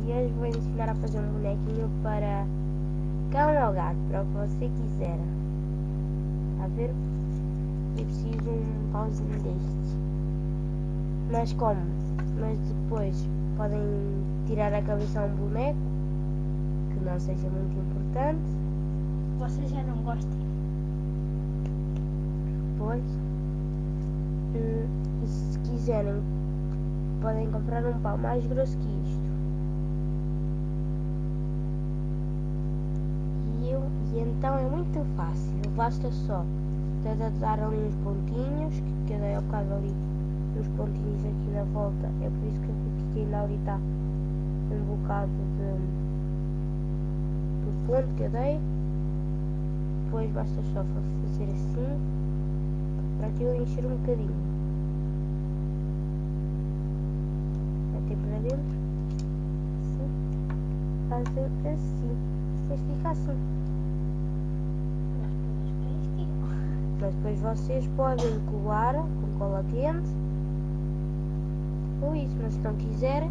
e hoje vou ensinar a fazer um bonequinho para cão ou gato, para o que você quiser. Está a ver? Eu preciso de um pauzinho destes. Mas como? Mas depois podem tirar a cabeça a um boneco, que não seja muito importante. Vocês já não gostem. Depois, e se quiserem, podem comprar um pau mais grosso que isto. E então é muito fácil, basta só dar ali uns pontinhos, que eu dei ao bocado ali uns pontinhos aqui na volta, é por isso que ainda ali está um bocado do ponto que eu dei. Depois basta só fazer assim, para aquilo encher um bocadinho. Metem para dentro, assim, fazem assim, depois fica assim. Mas depois vocês podem colar com cola quente ou isso, mas se não quiserem,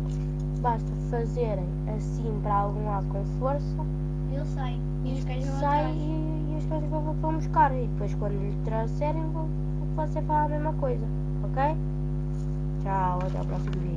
basta fazerem assim para algum lado com força. Ele sai. E os cães vão sai atrás. e os cães vão buscar. E depois quando lhes trouxerem, você faz a mesma coisa, ok? Tchau, até o próximo vídeo.